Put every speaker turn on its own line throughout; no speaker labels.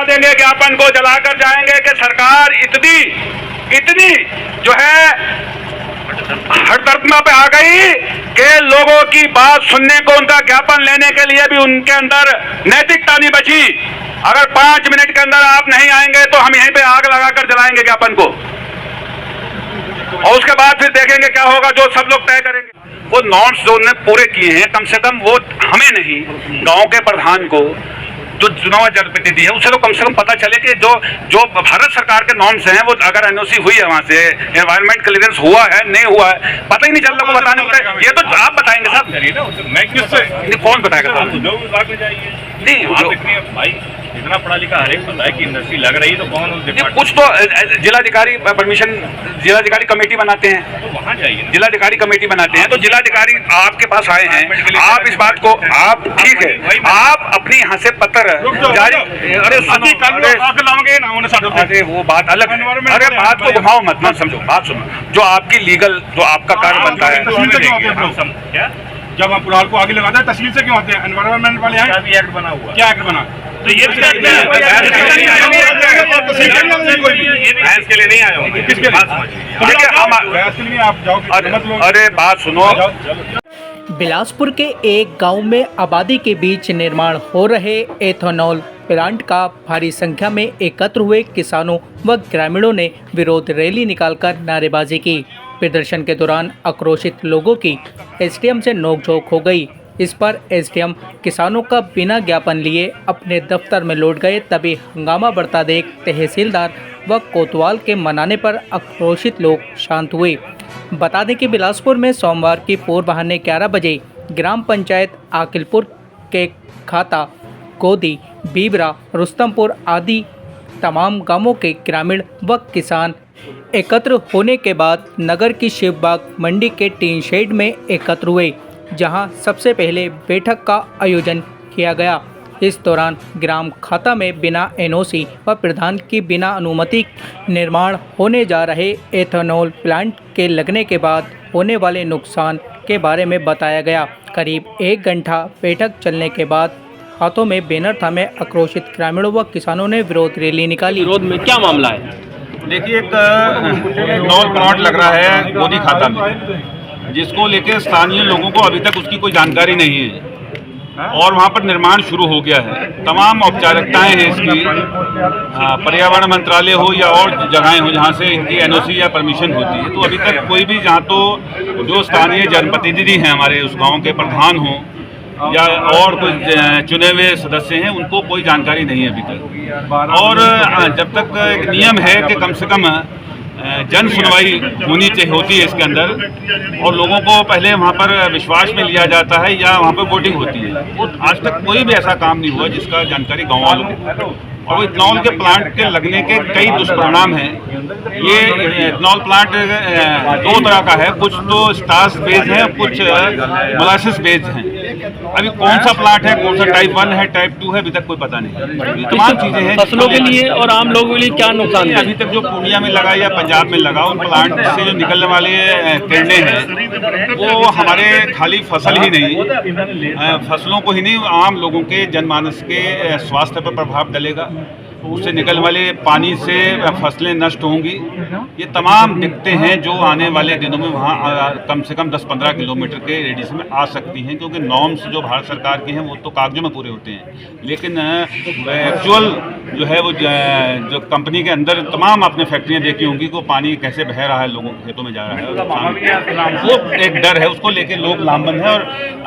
जला देंगे, ज्ञापन को जलाकर जाएंगे कि सरकार इतनी जो है हड़दर्दमा पे आ गई कि लोगों की बात सुनने को, उनका ज्ञापन लेने के लिए भी उनके अंदर नैतिकता नहीं बची। अगर 5 मिनट के अंदर आप नहीं आएंगे तो हम यहीं पे आग लगाकर जलाएंगे ज्ञापन को, और उसके बाद फिर देखेंगे क्या होगा, जो सब लोग तय करेंगे। वो नॉर्म्स जो उन्होंने पूरे किए हैं, कम से कम वो हमें नहीं, गांव के प्रधान को, जो चुनाव जनप्रतिनिधि है, उसे तो कम से कम पता चले कि जो भारत सरकार के नॉर्म्स हैं, वो अगर एनओसी हुई है, वहां से एनवायरमेंट क्लियरेंस हुआ है नहीं हुआ है, पता ही नहीं चल रहा। बताने को ये तो आप बताएंगे साहब,
मैं किससे,
कौन बताएगा साहब?
नहीं भाई, इतना पढ़ा लिखा हर एक पता है कि इंडस्ट्री लग रही है, तो कौन
कुछ तो जिलाधिकारी परमिशन, जिलाधिकारी कमेटी बनाते हैं,
तो वहाँ जाइए।
जिलाधिकारी कमेटी बनाते हैं, तो जिलाधिकारी आपके पास आए हैं, आप इस बात को, आप ठीक है, आप अपने यहाँ से पत्र जारी, अरे वो बात अलग है, अरे बात को घुमाओ मत ना, समझो बात सुनो, जो आपकी लीगल, जो आपका कार्य बनता है।
जब हम पुराल को आगे लगाते हैं, तहसील से क्यों आते हैं? एनवायरमेंट वाले हैं, एक्ट बना हुआ, क्या एक्ट बना? तो ये के लिए नहीं आया, किसके लिए? आप जाओ,
अरे बात सुनो।
बिलासपुर के एक गांव में आबादी के बीच निर्माण हो रहे एथेनॉल प्लांट का भारी संख्या में एकत्र हुए किसानों व ग्रामीणों ने विरोध रैली निकालकर नारेबाजी की। प्रदर्शन के दौरान आक्रोशित लोगों की एसडीएम से नोकझोंक हो गई। इस पर एसडीएम किसानों का बिना ज्ञापन लिए अपने दफ्तर में लौट गए। तभी हंगामा बढ़ता देख तहसीलदार व कोतवाल के मनाने पर आक्रोशित लोग शांत हुए। बता दें कि बिलासपुर में सोमवार की पूर्वाह्न 11 बजे ग्राम पंचायत आकिलपुर के खाता, गोदी, बीबरा, रुस्तमपुर आदि तमाम गांवों के ग्रामीण व किसान एकत्र होने के बाद नगर की शिवबाग मंडी के टीन शेड में एकत्र हुए, जहां सबसे पहले बैठक का आयोजन किया गया। इस दौरान ग्राम खाता में बिना एनओसी व प्रधान की बिना अनुमति निर्माण होने जा रहे एथेनॉल प्लांट के लगने के बाद होने वाले नुकसान के बारे में बताया गया। करीब 1 घंटा बैठक चलने के बाद हाथों में बैनर थामे आक्रोशित ग्रामीणों व किसानों ने विरोध रैली निकाली।
विरोध में क्या मामला है?
देखिए, एक एथेनॉल प्लांट लग रहा है गोदी खाता में, जिसको लेकर स्थानीय लोगों को अभी तक उसकी कोई जानकारी नहीं है, और वहाँ पर निर्माण शुरू हो गया है। तमाम औपचारिकताएं हैं इसकी, पर्यावरण मंत्रालय हो या और जगहें हो जहाँ से इनकी एनओसी या परमिशन होती है, तो अभी तक कोई भी, जहाँ तो जो स्थानीय जनप्रतिनिधि हैं हमारे उस गांव के प्रधान हों या और कुछ चुने हुए सदस्य हैं, उनको कोई जानकारी नहीं है अभी तक। और जब तक एक नियम है कि कम से कम जन सुनवाई होती है इसके अंदर, और लोगों को पहले वहाँ पर विश्वास में लिया जाता है या वहाँ पर वोटिंग होती है, वो आज तक कोई भी ऐसा काम नहीं हुआ जिसका जानकारी गाँव वालों को। और इथेनॉल के प्लांट के लगने के कई दुष्परिणाम हैं। ये इथेनॉल प्लांट 2 तरह का है, कुछ तो स्टार्च बेस्ड है, कुछ मोलासिस बेस्ड है। अभी कौन सा प्लांट है, कौन सा टाइप 1 है, टाइप 2 है, अभी तक कोई पता नहीं। तमाम चीजें हैं
फसलों के लिए और आम लोगों के लिए क्या नुकसान है?
अभी तक जो पूर्णिया में लगा या पंजाब में लगा, उन प्लांट से जो निकलने वाले किरणें हैं, वो हमारे खाली फसल ही नहीं, फसलों को ही नहीं, आम लोगों के जनमानस के स्वास्थ्य पर प्रभाव डालेगा। उससे निकलने वाले पानी से फसलें नष्ट होंगी। ये तमाम दिक्कतें हैं जो आने वाले दिनों में वहाँ कम से कम 10-15 किलोमीटर के रेडियस में आ सकती हैं, क्योंकि नॉर्म्स जो भारत सरकार के हैं वो तो कागजों में पूरे होते हैं, लेकिन एक्चुअल जो है वो जो कंपनी के अंदर तमाम आपने फैक्ट्रियाँ देखी होंगी कि वो पानी कैसे बह रहा है, लोगों के खेतों में जा रहा है, वो एक डर है, उसको लेकर लोग लामबंद हैं। और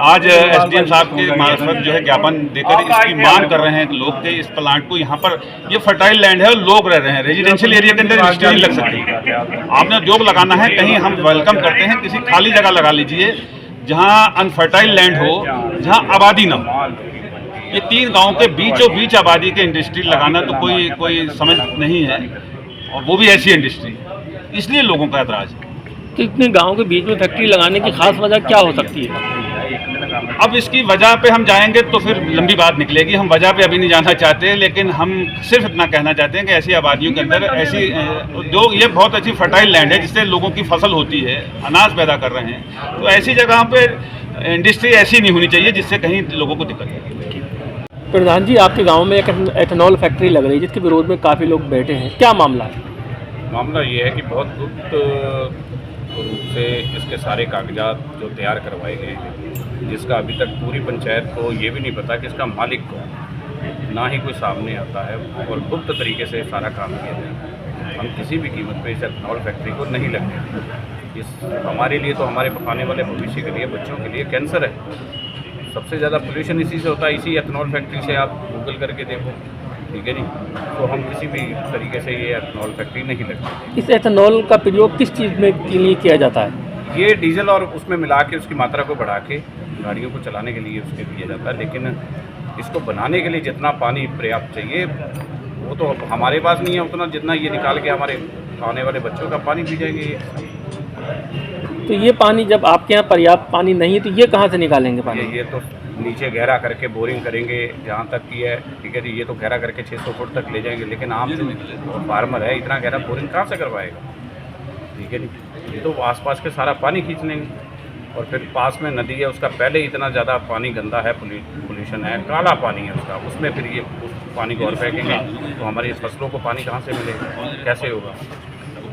आज एसडीएम साहब के मार्फत जो है ज्ञापन देकर इसकी मांग कर रहे हैं लोग कि इस प्लांट को, यहाँ पर ये फर्टाइल लैंड है और लोग रह रहे हैं, रेजिडेंशियल एरिया के अंदर इंडस्ट्री नहीं लग सकती। आपने उद्योग लगाना है कहीं, हम वेलकम करते हैं, किसी खाली जगह लगा लीजिए जहां अनफर्टाइल लैंड हो, जहां आबादी न हो। ये 3 गांव के बीचों बीच आबादी के इंडस्ट्री लगाना तो कोई समझ नहीं है, और वो भी ऐसी इंडस्ट्री, इसलिए लोगों का एतराज है।
तो इतने गाँव के बीच में फैक्ट्री लगाने की खास वजह क्या हो सकती है?
अब इसकी वजह पे हम जाएंगे तो फिर लंबी बात निकलेगी, हम वजह पे अभी नहीं जाना चाहते, लेकिन हम सिर्फ इतना कहना चाहते हैं कि ऐसी आबादियों के अंदर ऐसी उद्योग, ये बहुत अच्छी फर्टाइल लैंड है जिससे लोगों की फसल होती है, अनाज पैदा कर रहे हैं, तो ऐसी जगह पे इंडस्ट्री ऐसी नहीं होनी चाहिए जिससे कहीं लोगों को दिक्कत हो।
प्रधान जी, आपके गांव में एक एथेनॉल फैक्ट्री लग रही है जिसके विरोध में काफ़ी लोग बैठे हैं, क्या मामला है?
मामला ये है कि बहुत गुप्त रूप से इसके सारे कागजात जो तैयार करवाए गए हैं, जिसका अभी तक पूरी पंचायत को ये भी नहीं पता कि इसका मालिक कौन है, ना ही कोई सामने आता है और गुप्त तरीके से सारा काम किया जाए। हम किसी भी कीमत पे इस एथेनॉल फैक्ट्री को नहीं लगने देंगे। इस हमारे लिए तो हमारे आने वाले भविष्य के लिए, बच्चों के लिए कैंसर है। सबसे ज़्यादा पोल्यूशन इसी से होता है, इसी एथेनॉल फैक्ट्री से। आप गूगल करके देखो, ठीक है जी। तो हम किसी भी तरीके से ये एथेनॉल फैक्ट्री नहीं लगती।
इस एथेनॉल का प्रयोग किस चीज़ में के लिए किया जाता है?
ये डीजल और उसमें मिला के उसकी मात्रा को बढ़ा के गाड़ियों को चलाने के लिए उसके दिया जाता है, लेकिन इसको बनाने के लिए जितना पानी पर्याप्त चाहिए वो तो हमारे पास नहीं है उतना, जितना ये निकाल के हमारे आने वाले बच्चों का पानी पी जाएंगे ये।
तो ये पानी, जब आपके यहाँ पर्याप्त पानी नहीं है तो ये कहाँ से निकालेंगे पानी?
ये तो नीचे गहरा करके बोरिंग करेंगे जहाँ तक की है, ठीक है जी। ये तो गहरा करके 600 फुट तक ले जाएंगे, लेकिन आम जो फार्मर है इतना गहरा बोरिंग कहाँ से करवाएगा, ठीक है जी। ये तो आसपास के सारा पानी खींच लेंगे, और फिर पास में नदी है, उसका पहले ही इतना ज़्यादा पानी गंदा है, पोल्यूशन है, काला पानी है उसका, उसमें फिर ये उस पानी को और फेंकेंगे तो हमारी फसलों को पानी कहाँ से मिलेगा, कैसे होगा?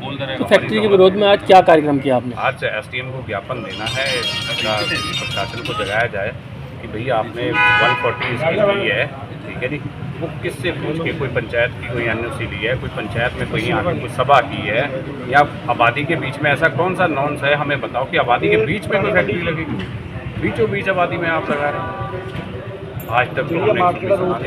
तो फैक्ट्री के विरोध में आज क्या कार्यक्रम किया आपने?
आज एसडीएम को ज्ञापन देना है, प्रशासन को जगाया जाए कि भैया आपने 140 इसकी ली है, ठीक है जी। वो किससे पूछ के, कोई पंचायत की कोई एनओसी ली है, कोई पंचायत में कोई आके कोई सभा की है, या आबादी के बीच में ऐसा कौन सा नॉन्स है, हमें बताओ कि आबादी के बीच में कोई फैक्ट्री लगेगी? बीचों बीच आबादी में आप लगा रहे हैं। आज तक तो हमने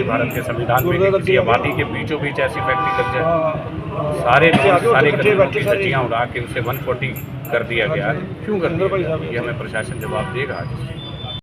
भारत के संविधान में किसी आबादी के बीचों बीच ऐसी फैक्ट्री लग जाए, सारे कानूनों की सच्चियाँ उड़ा के उसे 140 कर दिया गया। क्यों कर दिया? ये हमें प्रशासन जवाब देगा आज।